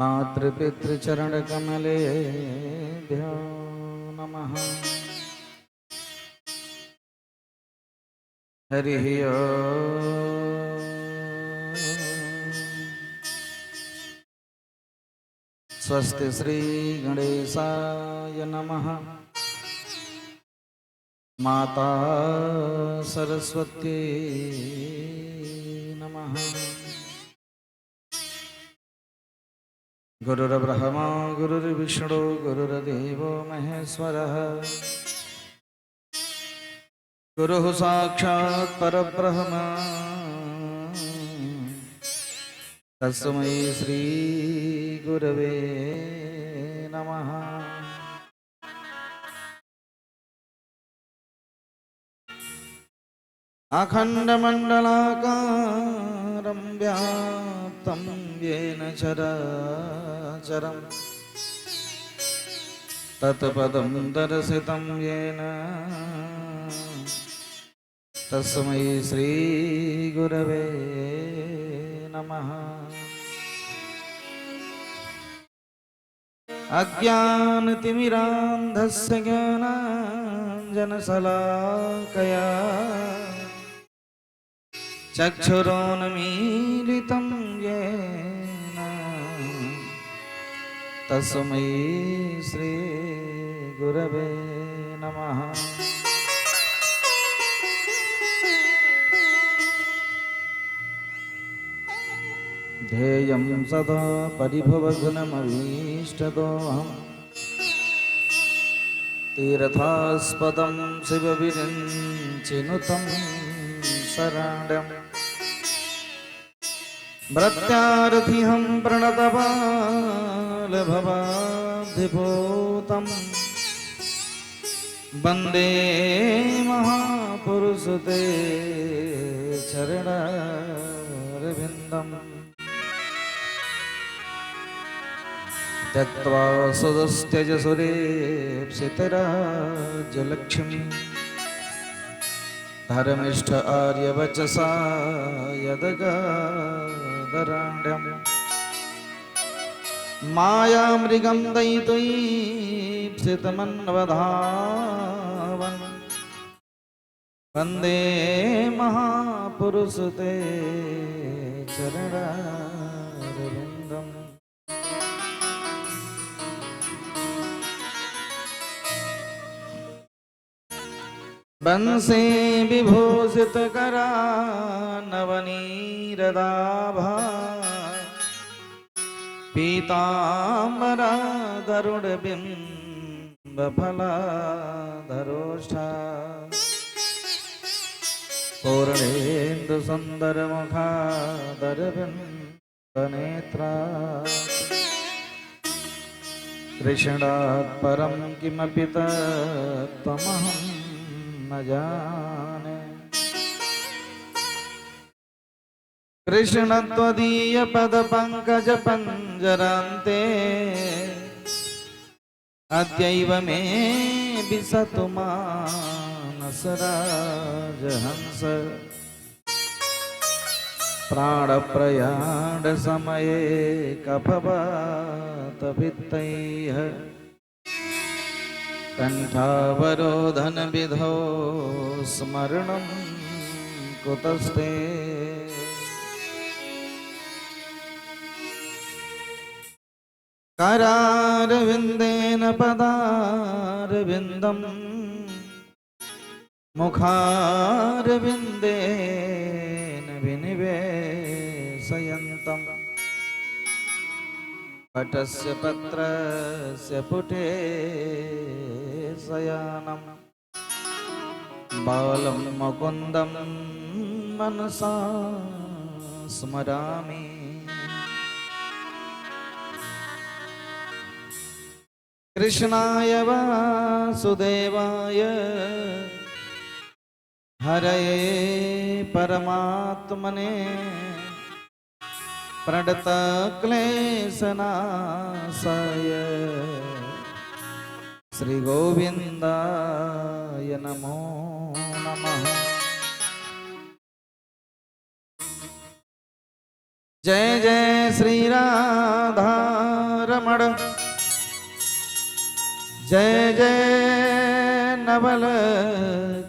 मातृपितृचरणकमलेभ्यो नमः। हरिः ओम्। स्वस्ति श्री गणेशाय नमः। माता सरस्वती नमः। गुरुर्ब्रह्मा गुरुर्विष्णु गुरुर्देवो महेश्वरः। गुरुः साक्षात् परब्रह्म तस्मै श्री गुरवे नमः। अखण्डमण्डलाकारं व्याप्तं येन चराचरं तत्पदं दर्शितं येन तस्मै श्री गुरवे नमः। अज्ञानतिमिरान्धस्य ज्ञानाञ्जनशलाकया चक्षुरोन्मीलितं येन तस्मै श्री गुरवे नमः। ध्येयं सदा परिभवघ्नमभीष्टदोहं तीर्थास्पदं शिवविरिञ्चिनुतं शरणं भृत्यार्थिहं प्रणतपालभवाब्धिभूतं वन्दे महापुरुषते चरणारविन्दम्। त्यक्त्वा सुदस्त्यज सुरेप्सितराज्यलक्ष्मी धर्मिष्ठ आर्यवचसा यदगादराण्यं मायामृगं दयितुईप्सितमन्वधावन् वन्दे महापुरुषते चरणारविन्दम्। बंसे विभूषित करानवनीरदाभा पीताम्बरा गरुडबिम्बफलाधरोष्ठा पूर्णेन्दु सुन्दरमुखादरबिम्बनेत्रा कृष्णात् परं किमपि तत्त्वमहं न जाने। कृष्ण त्वदीय पद पंकज पंजरान्ते अद्यैव मे विसतु मानस राजहंस प्राणप्रयाण समये कफवात पित्तैः कंठावरोधन विधौ स्मरणं कुतस्ते। करारविन्देन पदारविन्दं मुखारविन्देन विनिवेशयन्तम् पटस्य पत्रस्य पुटे शयानं बालं मुकुन्दं मनसा स्मरामि। कृष्णाय वासुदेवाय हरये परमात्मने प्रणतक्लेशनाशाय श्री गोविंदाय नमो नमः। जय जय श्री राधा रमण जय जय नवल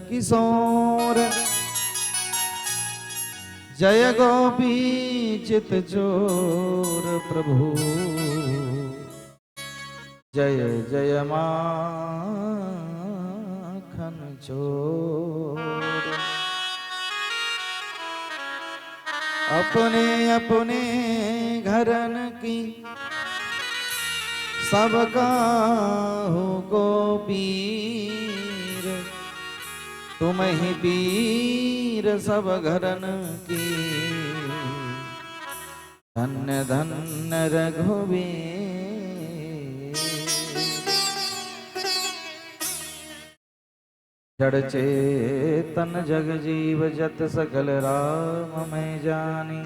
किशोर जय गोपी चित चोर प्रभु जय जय माखन चोर। अपने अपने घरन की सबका हो को पीर तुम ही पीर सब घरन की धन्य धन्य रघुवीर। जड़ चेतन जग जीव जत सकल राम मैं जानी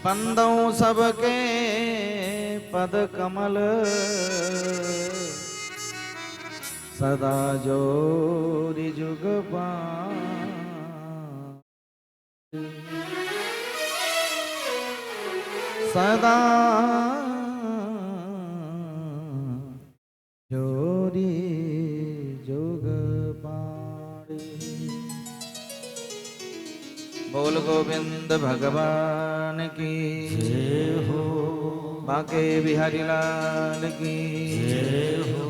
बंदों सबके पद कमल सदा जोरी जुग सदा जोरी जुग पाड़े। बोल गोविंद भगवान की जय हो बाके बिहारी लाल की जय हो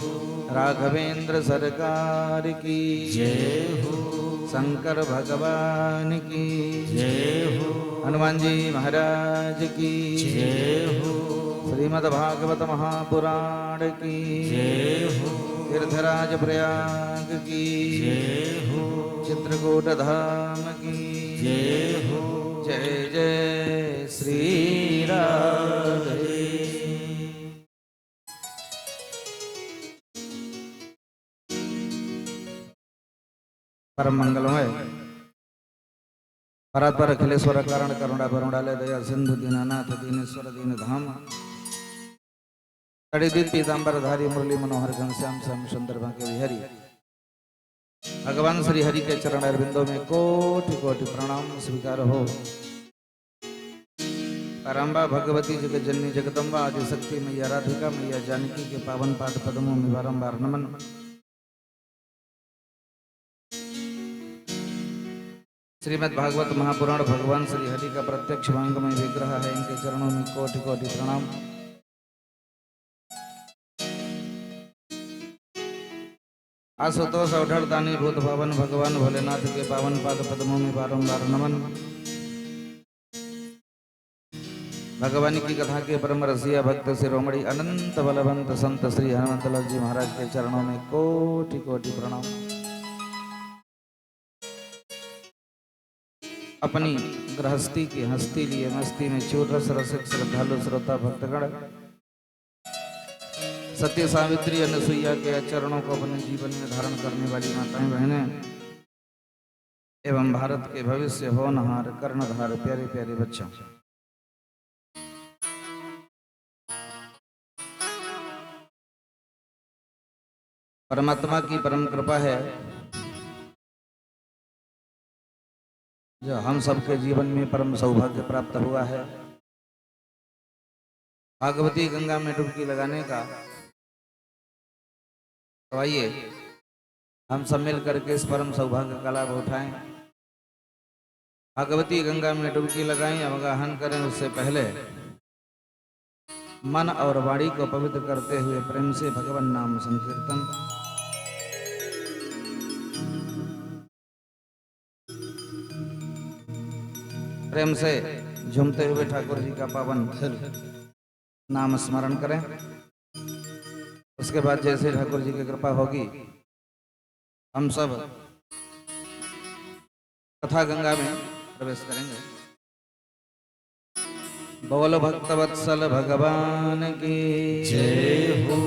राघवेंद्र सरकार की जय हो शंकर भगवान की जय हो हनुमान जी महाराज की जय हो श्रीमद् भागवत महापुराण की जय हो तीर्थराज प्रयाग की जय हो चित्रकूट धाम की जय हो जय जय श्री राधे। परम मंगलमय परात्पर अखिलेश्वर कारण करुणा करुणालय दया सिंधु दीनानाथ दीनेश्वर दीन धाम तड़िदित पीतांबर धारी मुरली मनोहर घनश्याम श्याम सुंदर बांके बिहारी भगवान श्री हरि के चरण अरविंदों में कोटि कोटि प्रणाम स्वीकार हो। परम्बा भगवती जगत जननी जगदम्बा आदि शक्ति मैया राधिका मैया जानकी के पावन पाद पद्मों में बारंबार नमन। श्रीमद् भागवत महापुराण भगवान श्री हरि का प्रत्यक्ष वांगमय विग्रह है, इनके चरणों में कोटि कोटि प्रणाम। आशुतोष अवढर दानी भूत पावन भगवान भोलेनाथ के पावन पाद पद्मों में बारंबार नमन। भगवान की कथा के परम रसिया भक्त शिरोमणि अनंत बलवंत संत श्री हनुमंतलाल जी महाराज के चरणों में कोटि कोटि प्रणाम। अपनी गृहस्थी की हस्ती लिए मस्ती में चूर रस रसिक श्रद्धालु श्रोता भक्तगण सत्य सावित्री अनुसुईया के चरणों को अपने जीवन में धारण करने वाली माताएं बहनें एवं भारत के भविष्य होनहार कर्णधार प्यारे प्यारे बच्चों, परमात्मा की परम कृपा है जो हम सबके जीवन में परम सौभाग्य प्राप्त हुआ है। भागवती गंगा में डुबकी लगाने का तो आइए हम सब मिल करके इस परम सौभाग्य का लाभ उठाएं। भागवती गंगा में डुबकी लगाएं, अवगाहन करें उससे पहले मन और वाणी को पवित्र करते हुए प्रेम से भगवान नाम संकीर्तन। प्रेम से झूमते हुए ठाकुर जी का पावन नाम स्मरण करें। उसके बाद जैसे ठाकुर जी की कृपा होगी हम सब कथा गंगा में प्रवेश करेंगे। बोलो भक्तवत्सल भगवान की जय हो।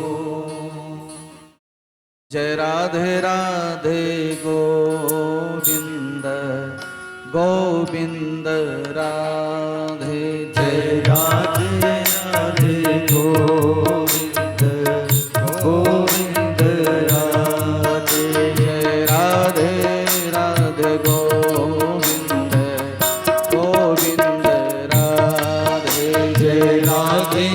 जय राधे राधे गोविंद गोविंद राधे। जय राधे राधे गोविंद गोविंद राधे। जय राधे राधे गोविंद गोविंद राधे। जय राधे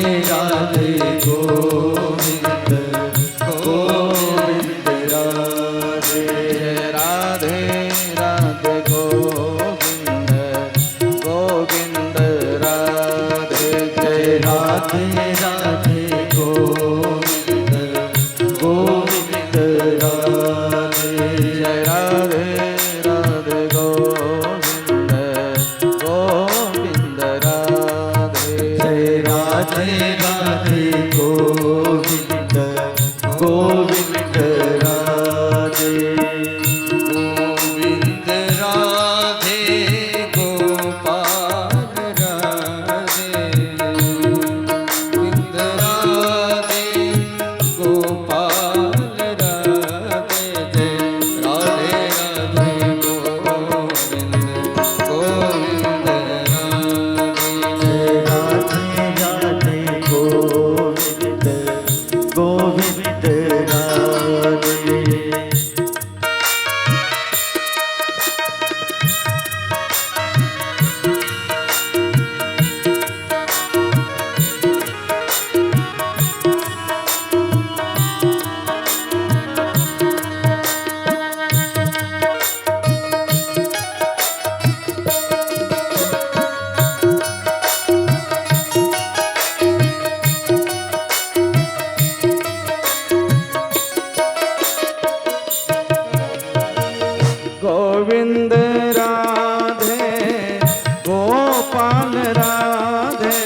गोपाल राधे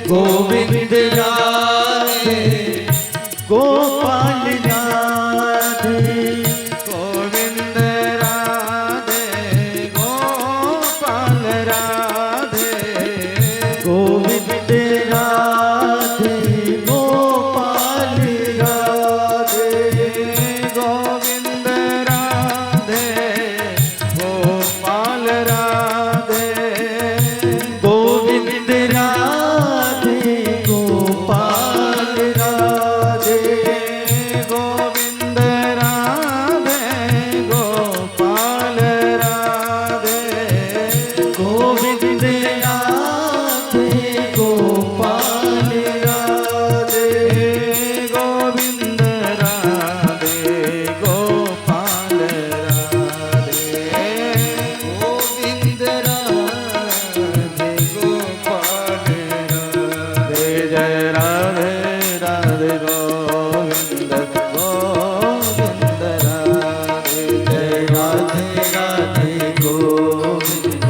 गोविंद राधे गोपाल राधे गोविंद राधे गोपाल राधे गोविंद राधे गोपाल राधे गोविंद राधे गोपाल राधे गोविंद राधे गोपाल राधे गोविंद राधे गोपाल राधे गोविंद राधे गोपाल राधे गोविंद राधे गोपाल राधे गोविंद राधे गोपाल राधे जय राधे राधे गोविंद गोविंद राधे जय राधे राधे गोविंद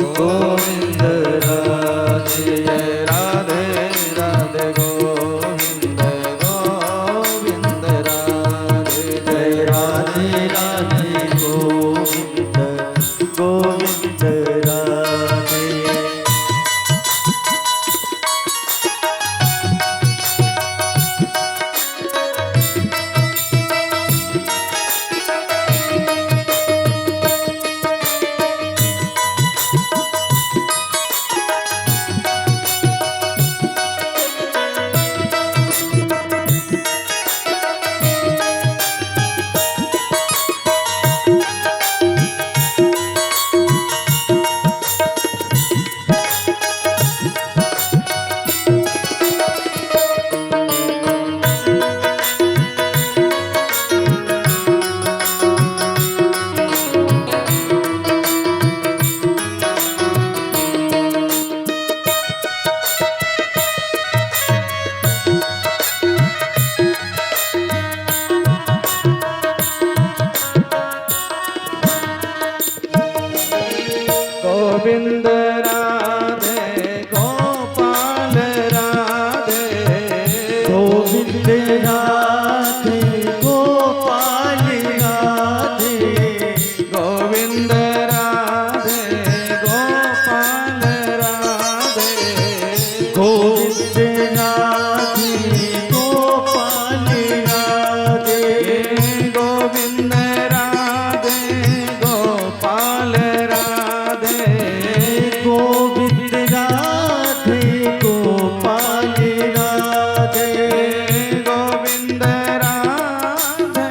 गोविंद राधे जय राधे राधे गोविंद गोविंद राधे जय राधे राधे गोविंद गोविंद राधे गोविंद राधे गोपाल राधे गोविंद राधे गोपाल राधे गोविंद राधे गोपाल राधे गोविंद राधे गोपाल राधे गोविंद राधे गोपाल राधे गोविंद राधे गोपाल राधे गोविंद राधे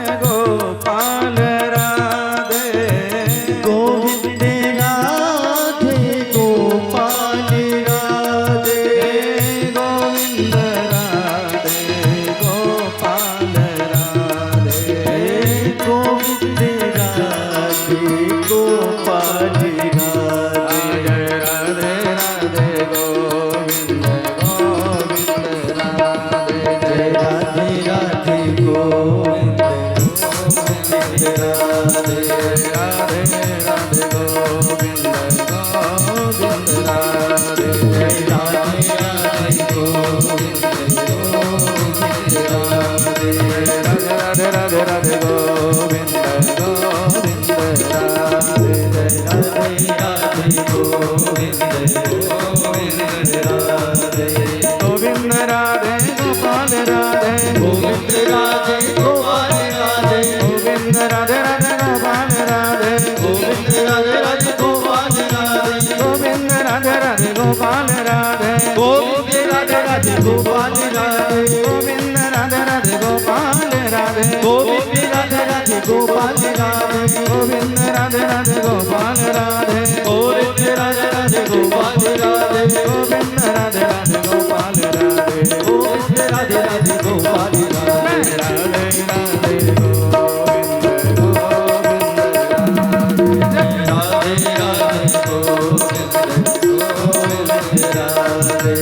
गोपाल राधे गोविंद राधे गोपाल राधे गोविंद राधे गोपाल राधे गोविंद राधे गोपाल राधे जय राधे राधे गोविंद गोविंद राधे जय राधे राधे गोविंद गोविंद राधे राधे राधे गोविंद गोविंद राधे जय राधे राधे गोविंद गोविंद राधे राधे राधे राधे गोविंद गोविंद राधे जय राधे राधे गोविंद गोविंद राधे गोविंद राधे गोपाल राधे गोविंद राधे गोपाल राधे गोविंद राधे राधे गोपाल राधे गोविंद राधे राधे गोपाल राधे गोविंद राधे राधे गोपाल राधे गोविंद राधे राधे गोपाल राधे गोविंद राधे राधे गोपाल राधे गोविंद राधे राधे गोपाल राधे गोविंद राधे राधे गोपाल राधे गोविंद राधे राधे गोपाल राधे गोविंद राधे राधे गोपाल राधे गोविंद राधे राधे गोपाल राधे राधे राधे गोविंद गोविंद राधे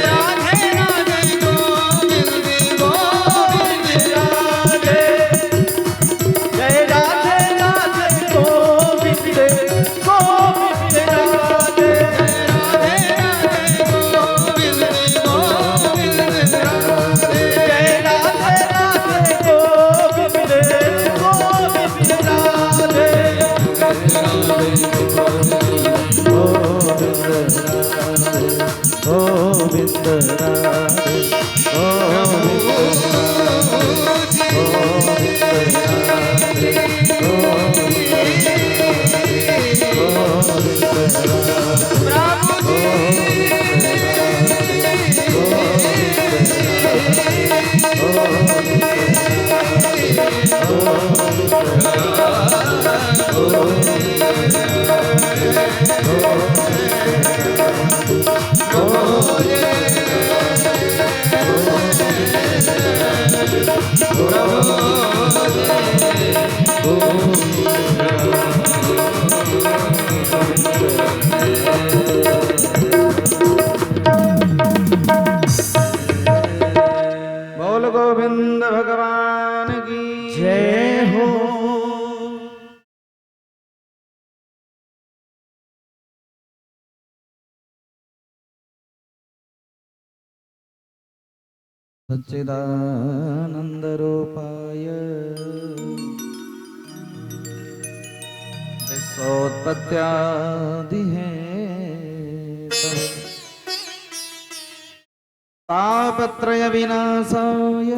राधे राधे गोविंद गोविंद राधे जय सच्चिदानंदरूपाय विश्वोत्पत्त्यादिहेतवे तापत्रय विनाशाय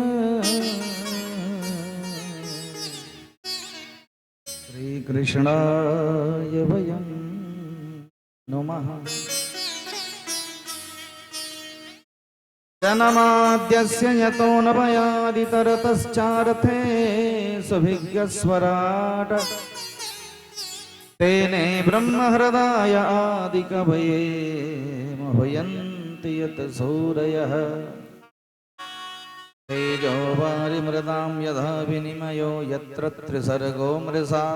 श्रीकृष्णाय वयं नुमः। जन्माद्यस्य यतोऽन्वयादितरतश्चार्थे सुभिज्ञस्वराट् तेने ब्रह्महृदाय आदिकवये मुह्यन्ति यत् सूरयः तेजो वारिमृदां यथा विनिमयो यत्र त्रिसर्गो मृषा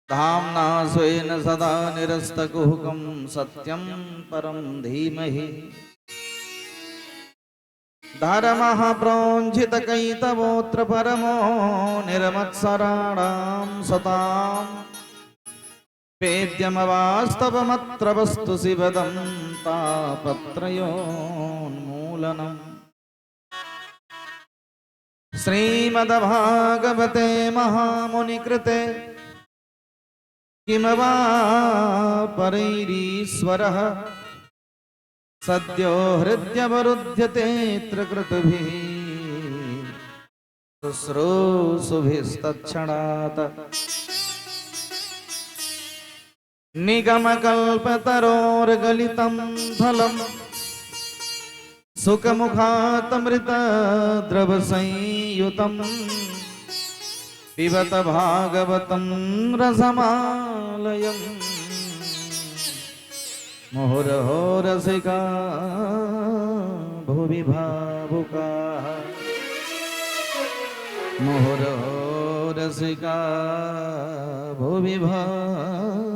धाम्ना स्वेन सदा निरस्तकुहकं सत्यं परं धीमहि धर्मः प्रोञ्झितकैतवोऽत्र परमो निर्मत्सराणां सतां वेद्यमवास्तवमत्र वस्तु शिवदं तापत्रयोन्मूलनम्। श्रीमद्भागवते महामुनिकृते किं वा परैरीश्वरः सद्यो हृद्यवरुध्यतेऽत्र कृतभिः शुश्रूषुभिस्तत्क्षणात् निगमकल्पतरोर्गलितं फलं सुखमुखातमृतद्रवसंयुतं पिबत भागवतं रसमालयम्। मुहुर्हो रसिका भुवि भावुकाः मुहुर्हो रसिका भुवि भावुकाः।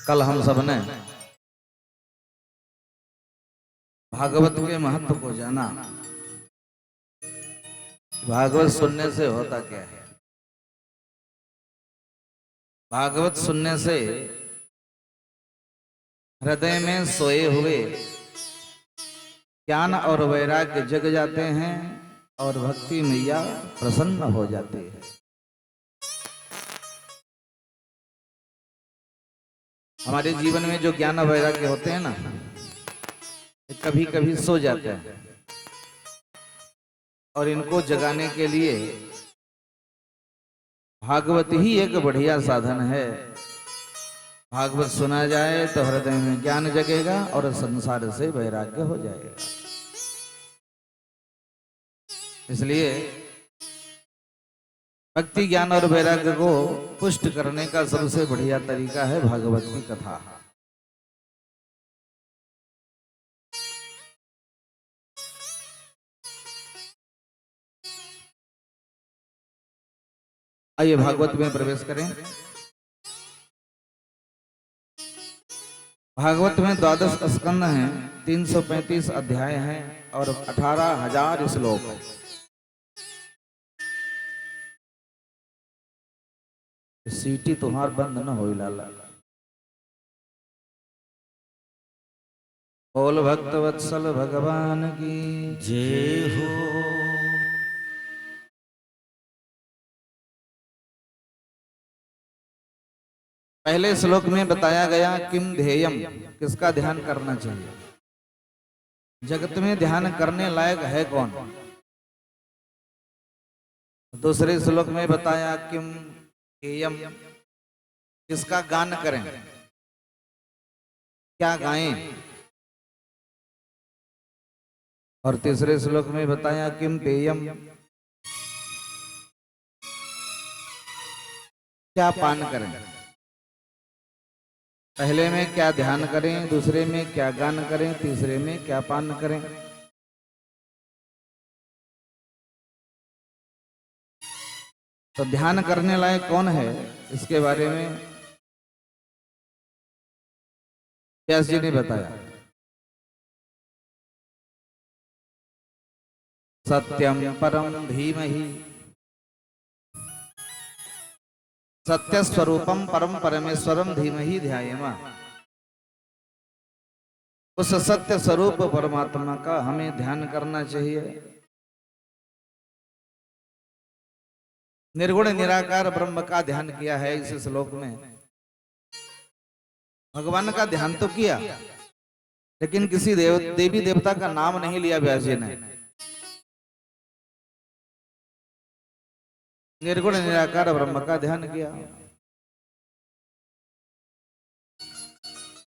कल हम सब ने भागवत के महत्व को जाना। भागवत सुनने से होता क्या है? भागवत सुनने से हृदय में सोए हुए ज्ञान और वैराग्य जग जाते हैं और भक्ति मैया प्रसन्न हो जाती है। हमारे जीवन में जो ज्ञान और वैराग्य होते हैं ना, कभी कभी सो जाते हैं और इनको जगाने के लिए भागवत ही एक बढ़िया साधन है। भागवत सुना जाए तो हृदय में ज्ञान जगेगा और संसार से वैराग्य हो जाएगा। इसलिए भक्ति ज्ञान और वैराग्य को पुष्ट करने का सबसे बढ़िया तरीका है भागवत की कथा। आइए भागवत में प्रवेश करें। भागवत में 12 स्कंद हैं, 335 अध्याय हैं और 18,000 श्लोक हैं। सीटी तुम्हार बंद न हो लाला। बोल भक्त वत्सल भगवान की जय हो। पहले श्लोक में बताया गया किम ध्येयम, किसका ध्यान करना चाहिए। जगत में ध्यान करने लायक है कौन। दूसरे श्लोक में बताया किम ध्येयम, किसका गान करें, क्या गाएं। और तीसरे श्लोक में बताया किम पेयम, क्या पान करें। पहले में क्या ध्यान करें, दूसरे में क्या गान करें, तीसरे में क्या पान करें। तो ध्यान करने लायक कौन है, इसके बारे में व्यास जी ने बताया। सत्यम परम धीमहि सत्य स्वरूपम परम परमेश्वरम धीमहि ध्यायेमा। उस सत्य स्वरूप परमात्मा का हमें ध्यान करना चाहिए। निर्गुण निराकार ब्रह्म का ध्यान किया है इस श्लोक में। भगवान का ध्यान तो किया, लेकिन किसी देवी देवता का नाम नहीं लिया व्यास जी ने। निर्गुण निराकार ब्रह्म का ध्यान किया।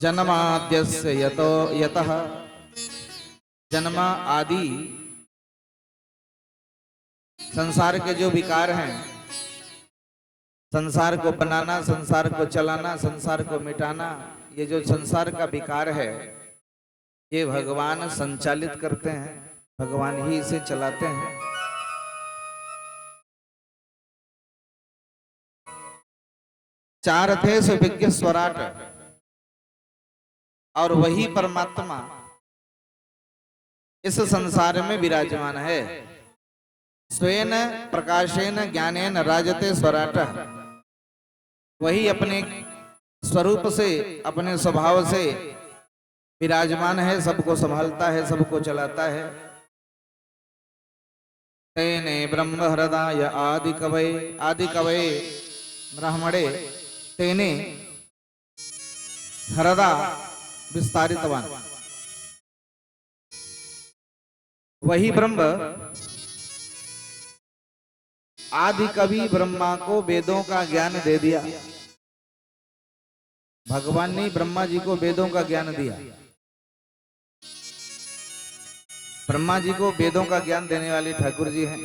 जन्माद्यस्य यतः, जन्म आदि संसार के जो विकार हैं, संसार को बनाना, संसार को चलाना, संसार को मिटाना, ये जो संसार का विकार है ये भगवान संचालित करते हैं, भगवान ही इसे चलाते हैं। चार थे सुविज्ञ स्वराट, और वही परमात्मा इस संसार में विराजमान है। स्वेन प्रकाशेन ज्ञानेन राजते स्वराट, वही अपने स्वरूप से, अपने स्वभाव से विराजमान है, सबको संभालता है, सबको चलाता है। तेने ब्रह्म हृदय आदि कवये ब्राह्मणे तेने हृदय विस्तारितवान। वही ब्रह्म आदि कवि ब्रह्मा को वेदों का ज्ञान दे दिया। भगवान ने ब्रह्मा जी को वेदों का ज्ञान दिया। ब्रह्मा जी को वेदों का ज्ञान देने वाले ठाकुर जी हैं।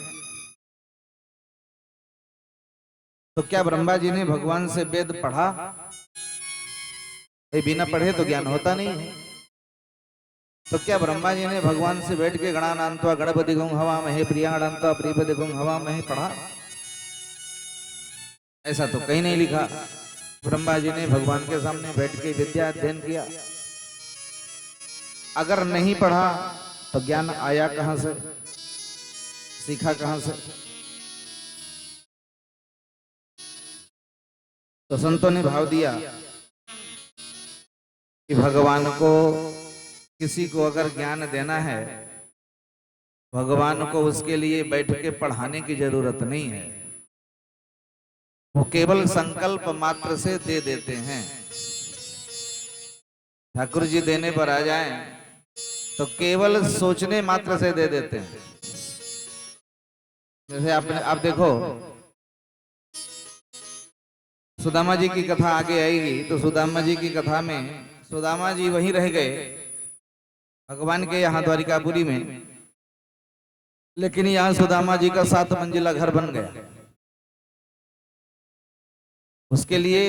तो क्या ब्रह्मा जी ने भगवान से वेद पढ़ा? बिना पढ़े तो ज्ञान होता नहीं है। तो क्या ब्रह्मा जी ने भगवान से बैठ के गणानान्त्वा गणपति गुं हवा महे प्रियाणान्त्वा प्रियपति गुं हवा महे पढ़ा? ऐसा तो कहीं नहीं लिखा। ब्रह्मा जी ने भगवान के सामने बैठ के विद्या अध्ययन किया। अगर नहीं पढ़ा तो ज्ञान आया कहां से, सीखा कहां से? तो संतों ने भाव दिया कि भगवान को, किसी को अगर ज्ञान देना है, भगवान को उसके लिए बैठ के पढ़ाने की जरूरत नहीं है। वो केवल संकल्प मात्र से दे देते हैं। ठाकुर जी देने पर आ जाएं तो केवल सोचने मात्र से दे देते हैं। जैसे आप देखो, सुदामा जी की कथा आगे आएगी तो सुदामा जी की कथा में सुदामा जी वहीं रह गए भगवान के यहाँ द्वारिकापुरी में, लेकिन यहाँ सुदामा जी का 7 मंजिला घर बन गया। उसके लिए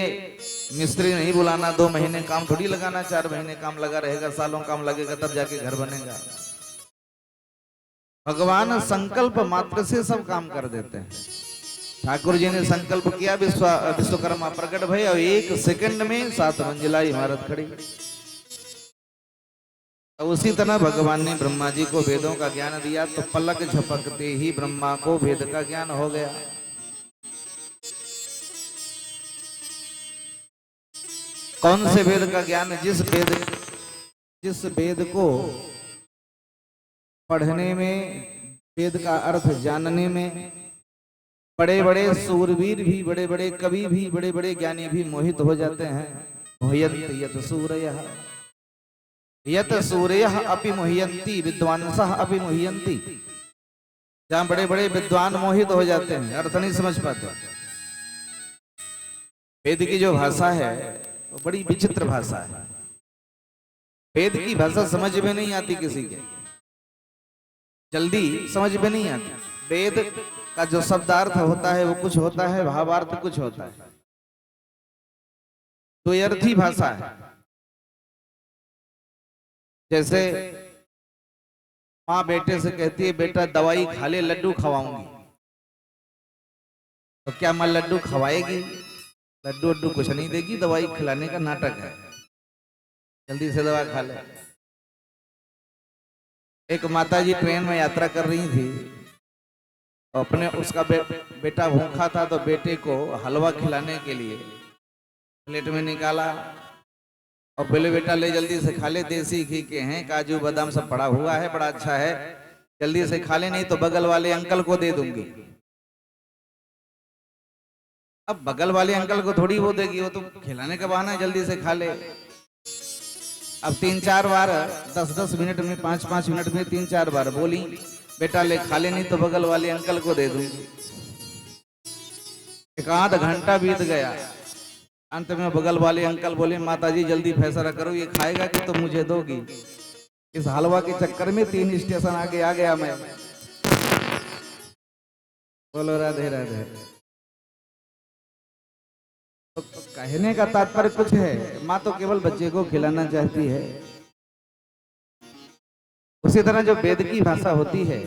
मिस्त्री नहीं बुलाना, 2 महीने काम थोड़ी लगाना, 4 महीने काम लगा रहेगा, सालों काम लगेगा, तब जाके घर बनेगा। भगवान संकल्प मात्र से सब काम कर देते हैं। ठाकुर जी ने संकल्प किया, विश्वकर्मा प्रकट भय और 1 सेकंड में 7 मंजिला इमारत खड़ी। तो उसी तरह भगवान ने ब्रह्मा जी को वेदों का ज्ञान दिया, तो पलक झपकते ही ब्रह्मा को वेद का ज्ञान हो गया। कौन से वेद का ज्ञान? जिस वेद को पढ़ने में, वेद का अर्थ जानने में बड़े बड़े सूरवीर भी, बड़े बड़े कवि भी, बड़े बड़े ज्ञानी भी मोहित हो जाते हैं। मोहयन्ति यत सूरयः, यत सूरयः अपि मोहयन्ति, विद्वांसः अपि मोहयन्ति। जहां बड़े बड़े विद्वान मोहित हो जाते हैं, अर्थ नहीं समझ पाते। वेद की जो भाषा है वो बड़ी विचित्र भाषा है। वेद की भाषा समझ में नहीं आती किसी के, जल्दी समझ में नहीं आती। वेद का जो शब्दार्थ होता है वो कुछ होता है, भावार्थ कुछ होता है। द्वयर्थी भाषा है। जैसे माँ बेटे से कहती है, बेटा दवाई खा ले, लड्डू खवाऊंगी। तो क्या माँ लड्डू खवाएगी? लड्डू वड्डू कुछ नहीं देगी, दवाई खिलाने का नाटक है, जल्दी से दवा खा ले। एक माता जी ट्रेन में यात्रा कर रही थी, अपने उसका बेटा भूखा था तो बेटे को हलवा खिलाने के लिए प्लेट में निकाला और बोले बेटा ले जल्दी से खा ले, देसी घी के हैं, काजू बादाम सब पड़ा हुआ है, बड़ा अच्छा है, जल्दी से खा ले नहीं तो बगल वाले अंकल को दे दूंगी। अब बगल वाले अंकल को थोड़ी वो देगी, वो तो खिलाने का बहाना है, जल्दी से खा ले। अब 3-4 बार 10-10 मिनट में 5-5 मिनट में 3-4 बार बोली बेटा ले खा ले नहीं तो बगल वाले अंकल को दे दूंगी। 1 आध घंटा बीत गया, अंत में बगल वाले अंकल बोले माताजी जल्दी फैसला करो, ये खाएगा कि तो मुझे दोगी। इस हलवा के चक्कर में 3 स्टेशन आगे आ गया मैं। बोलो राधे राधे। तो कहने का तात्पर्य कुछ है, माँ तो केवल बच्चे को खिलाना चाहती है। उसी तरह जो वेद की भाषा होती है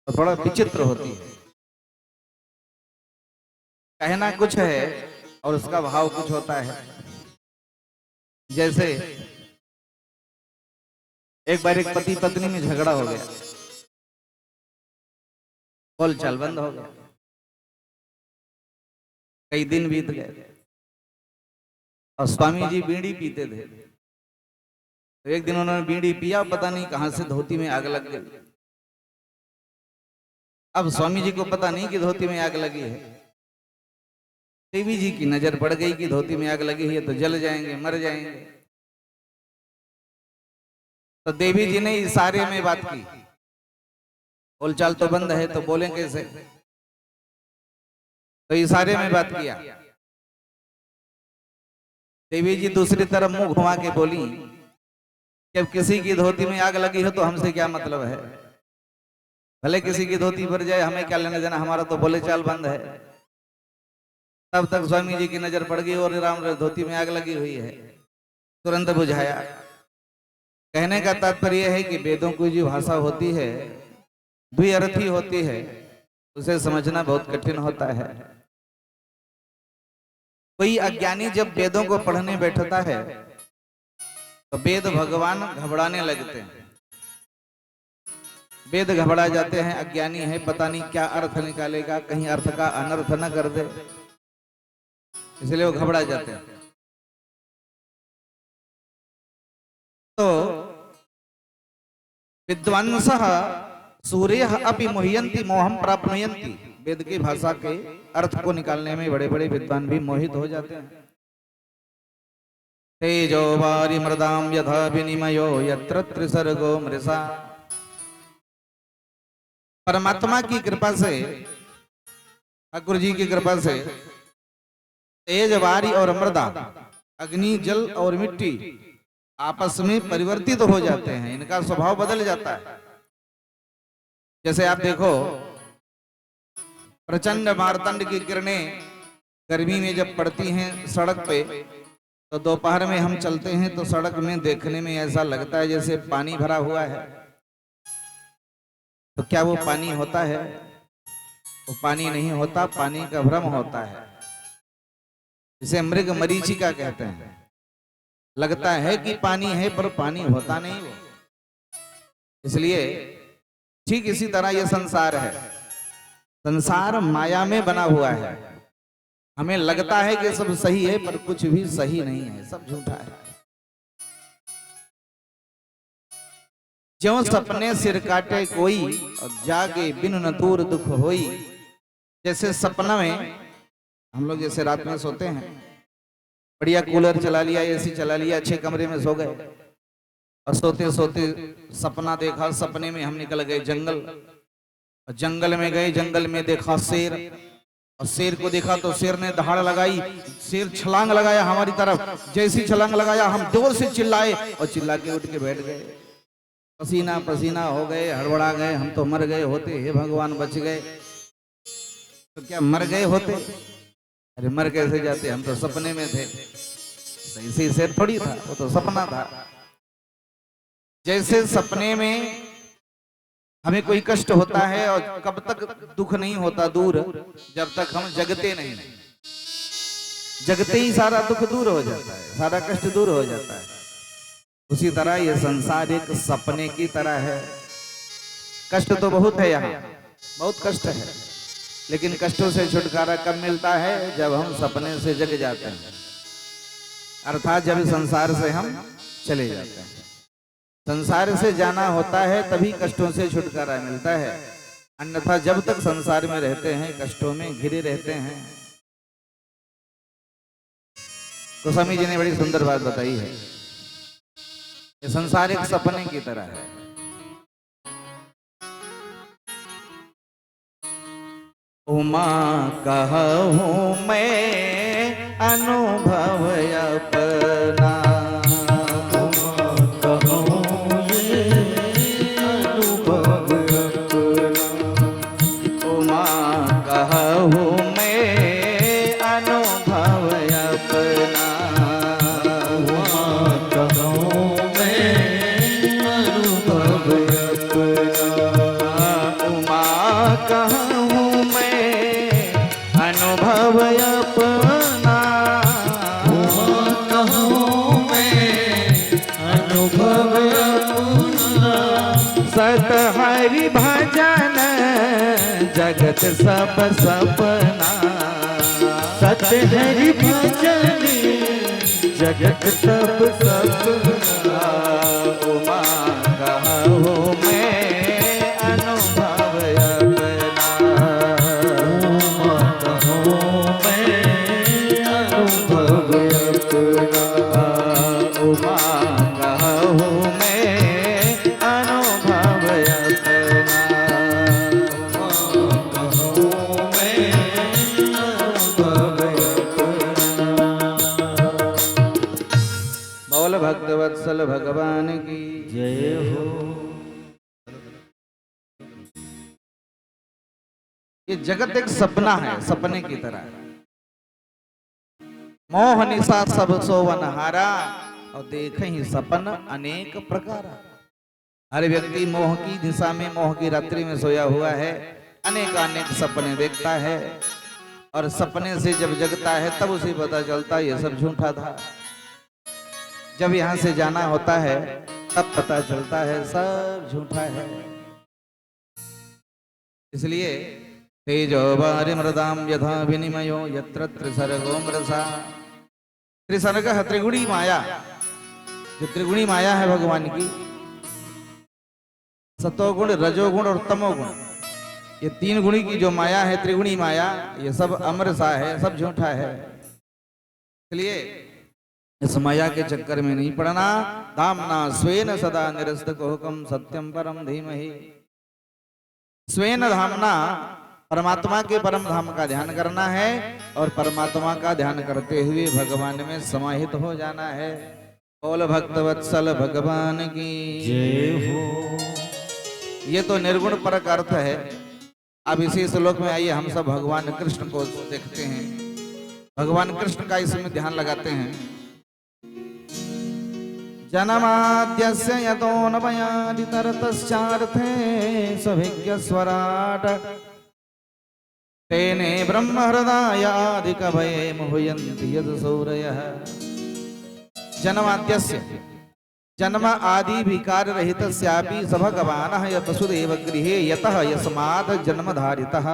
तो थोड़ा विचित्र होती है, कहना कुछ है और उसका भाव कुछ होता है। जैसे एक बार एक पति पत्नी में झगड़ा हो गया, बोल चाल बंद हो गया, कई दिन बीत गए और स्वामी जी बीड़ी पीते थे। तो एक दिन उन्होंने बीड़ी पिया, पता नहीं कहां से धोती में आग लग गई। अब स्वामी जी को पता नहीं कि धोती में आग लगी है, देवी जी की नजर पड़ गई कि धोती में आग लगी है तो जल जाएंगे, मर जाएंगे। तो देवी जी ने इशारे में बात की, बोलचाल तो बंद है तो बोलें कैसे, तो इशारे में बात किया। देवी जी दूसरी तरफ मुंह घुमा के बोली जब किसी की धोती में आग लगी हो तो हमसे क्या मतलब है, भले किसी की धोती भर जाए, हमें क्या लेना देना, हमारा तो बोले चाल बंद है। तब तक स्वामी जी की नजर पड़ गई और राम धोती में आग लगी हुई है, तुरंत बुझाया। कहने का तात्पर्य है कि वेदों की जो भाषा होती है द्विअर्थी होती है, उसे समझना बहुत कठिन होता है। कोई अज्ञानी जब वेदों को पढ़ने बैठता है तो वेद भगवान घबराने लगते हैं, वेद घबरा जाते हैं। अज्ञानी है, पता नहीं क्या अर्थ निकालेगा, कहीं अर्थ का अनर्थ न कर दे, इसलिए वो घबरा जाते हैं। तो विद्वांसः सूर्यः अपि मोहयन्ति मोहं प्राप्नुयन्ति, वेद की भाषा के अर्थ को निकालने में बड़े बड़े विद्वान भी मोहित हो जाते हैं। तेजो वारि मृदाम यथा विनिमयो यत्र त्रिसर्गो मृषा। परमात्मा की कृपा से, ठाकुर जी की कृपा से तेज वारी और मृदा, अग्नि जल और मिट्टी आपस में परिवर्तित हो जाते हैं, इनका स्वभाव बदल जाता है। जैसे आप देखो प्रचंड मारतंड की किरणें गर्मी में जब पड़ती हैं सड़क पे, तो दोपहर में हम चलते हैं तो सड़क में देखने में ऐसा लगता है जैसे पानी भरा हुआ है। तो क्या वो पानी होता है? वो पानी नहीं होता, पानी का भ्रम होता है। इसे मृग मरीचिका कहते हैं। लगता है कि पानी है पर पानी होता नहीं वो। इसलिए ठीक इसी तरह ये संसार है, संसार माया में बना हुआ है। हमें लगता है कि सब सही है पर कुछ भी सही नहीं है, सब झूठा है। ज्यों सपने सिर काटे कोई और जागे बिन न दूर दुख होई। जैसे सपना में हम लोग जैसे रात में सोते हैं, बढ़िया कूलर चला लिया, एसी चला लिया, अच्छे कमरे में सो गए और सोते सोते सपना देखा। सपने में हम निकल गए जंगल, और जंगल में गए, जंगल में देखा शेर, और शेर को देखा तो शेर ने दहाड़ लगाई, शेर छलांग लगाया हमारी तरफ। जैसी छलांग लगाया हम जोर से चिल्लाए और चिल्ला के उठ के बैठ गए। पसीना पसीना हो गए, हड़बड़ा गए, हम तो मर गए होते, हे भगवान बच गए। तो क्या मर गए होते? अरे मर कैसे जाते, हम तो सपने में थे। सही से शेर थोड़ी था, वो तो सपना था। जैसे सपने में हमें कोई कष्ट होता है और कब तक दुख नहीं होता दूर, जब तक हम जगते नहीं। जगते ही सारा दुख दूर हो जाता है, सारा कष्ट दूर हो जाता है। उसी तरह ये संसार एक सपने की तरह है। कष्ट तो बहुत है यहाँ, बहुत कष्ट है, लेकिन कष्टों से छुटकारा कब मिलता है? जब हम सपने से जग जाते हैं, अर्थात जब संसार से हम चले जाते हैं। संसार से जाना होता है तभी कष्टों से छुटकारा मिलता है, अन्यथा जब तक संसार में रहते हैं कष्टों में घिरे रहते हैं। तो स्वामी जी ने बड़ी सुंदर बात बताई है, ये संसार एक सपने की तरह है। उमा कहूँ मैं अनुभव अपना, उमा कहूँ मैं अनुभव अपना, उमा कहूँ मैं अनुभव अपना, उमा कहूँ मैं अनुभव अपना, उमा कहूँ मैं अनुभव अपना, सत हरि भजन जगत सब सपना, सत हरि भजन जगत सब सपना, उमा कहूँ मैं अनुभव अपना, उमा कहूँ मैं अनुभव अपना, उमा कहूँ मैं अनुभव अपना। कहूँ मैं अनुभव अपना। बोल भक्तवत्सल भगवान की जय हो। ये जगत एक सपना है, सपने की तरह। मोह निशा सब सोवन हारा और देखे ही सपन अनेक प्रकार। हर व्यक्ति मोह की दिशा में, मोह की रात्रि में सोया हुआ है, अनेक अनेक सपने देखता है, और सपने से जब जगता है तब उसे पता चलता है ये सब झूठा था। जब यहाँ से जाना होता है तब पता चलता है सब झूठा है। इसलिए तेजो वारिमृदाम यथा विनिमयो यत्र त्रिसर्गो मृषा। त्रिसर्ग है त्रिगुणी माया, जो त्रिगुणी माया है भगवान की, सतोगुण रजोगुण और तमोगुण, ये तीन गुणी की जो माया है त्रिगुणी माया, ये सब अमृषा है, सब झूठा है। इसलिए इस माया के चक्कर में नहीं पड़ना। धामना स्वेन सदा निरस्त कोहकम सत्यम परम धीमहि। स्वेन धामना, परमात्मा के परम धाम का ध्यान करना है और परमात्मा का ध्यान करते हुए भगवान में समाहित हो जाना है। बोल भक्तवत्सल भगवान की जय हो। ये तो निर्गुण परक अर्थ है। अब इसी श्लोक में आइए हम सब भगवान कृष्ण को देखते हैं। भगवान कृष्ण का इसमें ध्यान लगाते हैं। जन्माद्यस्य यतोऽन्वयादितरतश्चार्थे स्वभिज्ञ स्वराट तेने ब्रह्म हृदयादिकवये मुह्यन्ति यद सूरयः। जन्माद्यस्य, जन्म आदि विकार रहित स्यापि स भगवानः वसुदेव गृहे यतः यस्मात् जन्मधारितः।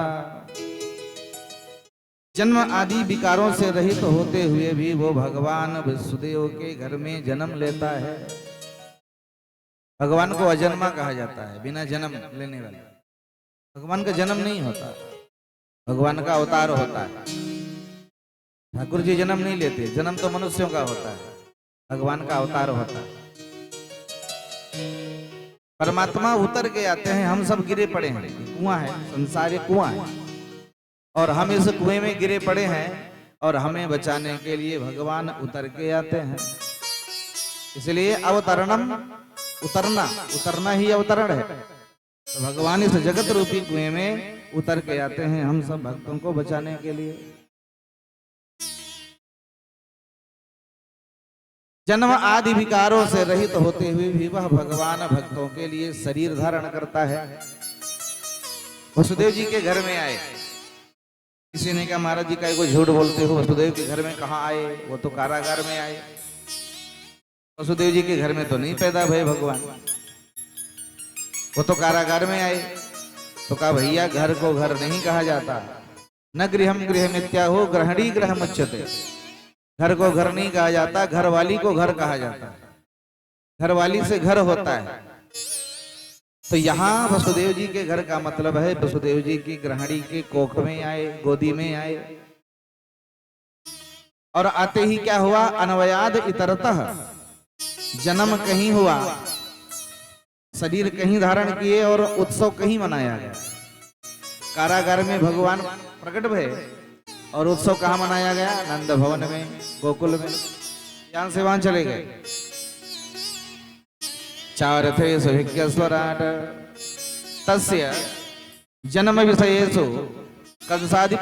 जन्म आदि विकारों से रहित होते हुए भी वो भगवान वसुदेव के घर में जन्म लेता है। भगवान को अजन्मा कहा जाता है, बिना जन्म लेने वाला। भगवान का जन्म नहीं होता, भगवान का अवतार होता है। ठाकुर जी जन्म नहीं लेते, जन्म तो मनुष्यों का होता है, भगवान का अवतार होता है। परमात्मा उतर के आते हैं, हम सब गिरे पड़े हैं। कुआं है, संसार एक कुआं है और हम इस कुएं में गिरे पड़े हैं, और हमें बचाने के लिए भगवान उतर के आते हैं। इसलिए अवतरणम, उतरना, उतरना ही अवतरण है। तो भगवान इस जगत रूपी कुएं में उतर के आते हैं हम सब भक्तों को बचाने के लिए। जन्म आदि विकारों से रहित होते हुए भी वह भगवान भक्तों के लिए शरीर धारण करता है। वसुदेव जी के घर में आए। किसी ने कहा महाराज जी का को झूठ बोलते हो, वसुदेव के घर में कहाँ आए? वो तो कारागार में आए। वसुदेव जी के घर में तो नहीं पैदा भय भगवान, वो तो कारागार में आए। तो कहा भैया घर को घर नहीं कहा जाता, न गृहम गृह मिथ्याहो ग्रहणी ग्रह मुच्यते। घर को घर नहीं कहा जाता, घर वाली को घर कहा जाता है, घर वाली से घर होता है। तो यहाँ वसुदेव जी के घर का मतलब है वसुदेव जी की गृहिणी के कोख में आए, गोदी में आए, और आते ही क्या हुआ, अन्वयाद इतरतः, जन्म कहीं हुआ, शरीर कहीं धारण किए और उत्सव कहीं मनाया गया। कारागार में भगवान प्रकट भय और उत्सव कहाँ मनाया गया, नंद भवन में, गोकुल में। यहां से वहां चले गए। चार थे सुभिज्ञ स्वराट तस्य जन्म विषयेषु कंसादि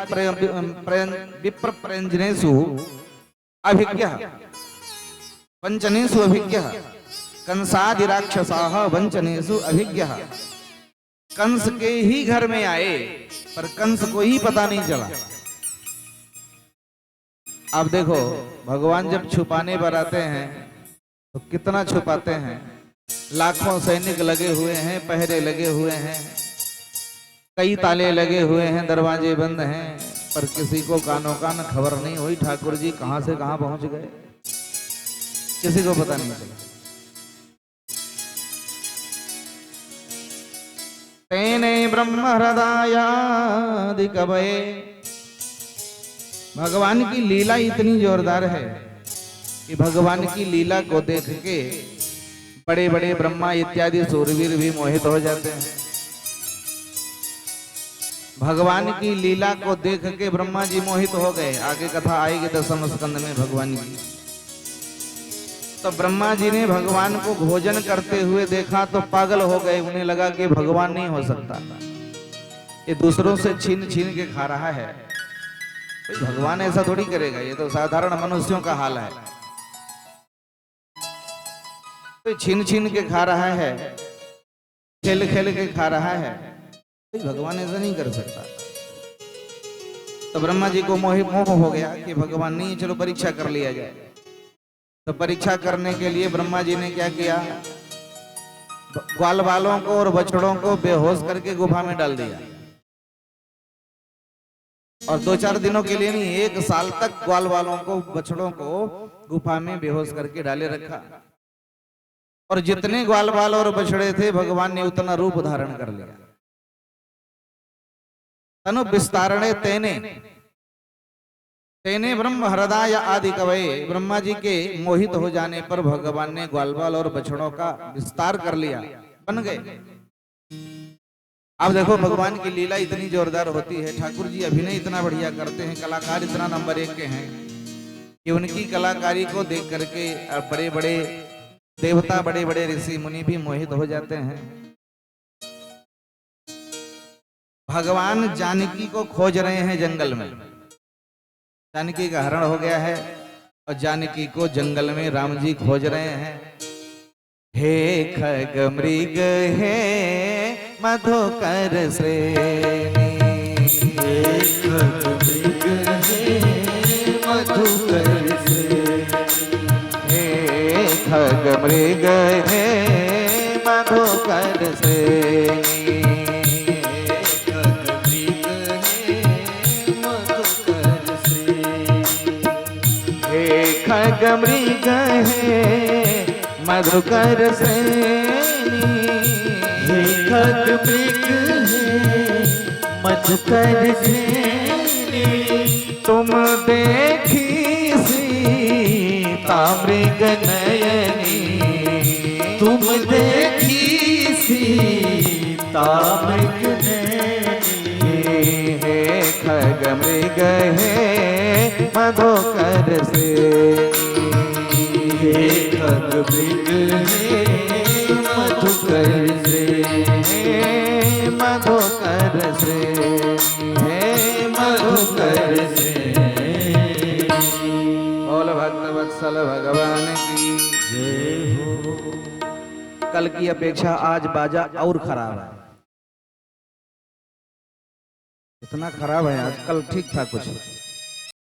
विप्र प्रयंजनेषु अभिज्ञः वंचनेषु अभिज्ञः कंसादि राक्षसाः वंचनेषु अभिज्ञः। कंस के ही घर में आए पर कंस को ही पता नहीं चला। अब देखो भगवान जब छुपाने पर आते हैं तो कितना छुपाते हैं। लाखों सैनिक लगे हुए हैं, पहरे लगे हुए हैं, कई ताले लगे हुए हैं, दरवाजे बंद हैं, पर किसी को कानों कान खबर नहीं हुई ठाकुर जी कहां से कहां पहुंच गए, किसी को पता नहीं चला। तेने ब्रह्म हृदयादि कवये, भगवान की लीला इतनी जोरदार है कि भगवान की लीला को देख के बड़े बड़े ब्रह्मा इत्यादि सूरवीर भी मोहित हो जाते हैं। भगवान की लीला को देख के ब्रह्मा जी मोहित हो गए। आगे कथा आएगी 10वें स्कंद में भगवान की। तो ब्रह्मा जी ने भगवान को भोजन करते हुए देखा तो पागल हो गए। उन्हें लगा कि भगवान नहीं हो सकता, ये दूसरों से छीन छीन के खा रहा है। तो भगवान ऐसा थोड़ी करेगा, ये तो साधारण मनुष्यों का हाल है। तो छीन छीन के खा रहा है, खेल खेल के खा रहा है, तो भगवान ऐसा नहीं कर सकता। तो ब्रह्मा जी को मोह हो गया कि भगवान नहीं, चलो परीक्षा कर लिया जाए। तो परीक्षा करने के लिए ब्रह्मा जी ने क्या किया, ग्वाल बालों को और बछड़ों को बेहोश करके गुफा में डाल दिया। और 2-4 दिनों के लिए नहीं, 1 साल तक ग्वाल बालों को बछड़ों को गुफा में बेहोश करके डाले रखा। और जितने ग्वाल बाल और बछड़े थे भगवान ने उतना रूप धारण कर लिया। तनु विस्तारणे तेने, तेने ब्रह्म हृदय आदि कवये, ब्रह्मा जी के मोहित हो जाने पर भगवान ने ग्वाल बाल और बछड़ों का विस्तार कर लिया, बन गए। अब देखो भगवान की लीला इतनी जोरदार होती है। ठाकुर जी अभिनय इतना बढ़िया करते हैं, कलाकार इतना नंबर 1 के हैं कि उनकी कलाकारी को देख करके बड़े बड़े देवता, बड़े बड़े ऋषि मुनि भी मोहित हो जाते हैं। भगवान जानकी को खोज रहे हैं जंगल में। जानकी का हरण हो गया है और जानकी को जंगल में राम जी खोज रहे हैं। हे खग मृग हे मधुकर श्रेणी, हे खग मृग हे मधुकर श्रेणी, हे खग मृग हे मधुकर श्रेणी, खग मृग है मधुकर श्रेणी, हे खग मृग हे मधुकर श्रेणी, तुम देखी सीता मृग नयनी, तुम देखी सीता मृग नयनी, हे खग मृग है मधुकर श्रेणी, हे खग मृग हे मधुकर श्रेणी, मधुकर श्रेणी, हे मधुकर श्रेणी। बोल भक्त वत्सल भगवान की जय हो। कल की अपेक्षा आज बाजा और खराब है। इतना खराब है आज, कल ठीक था कुछ।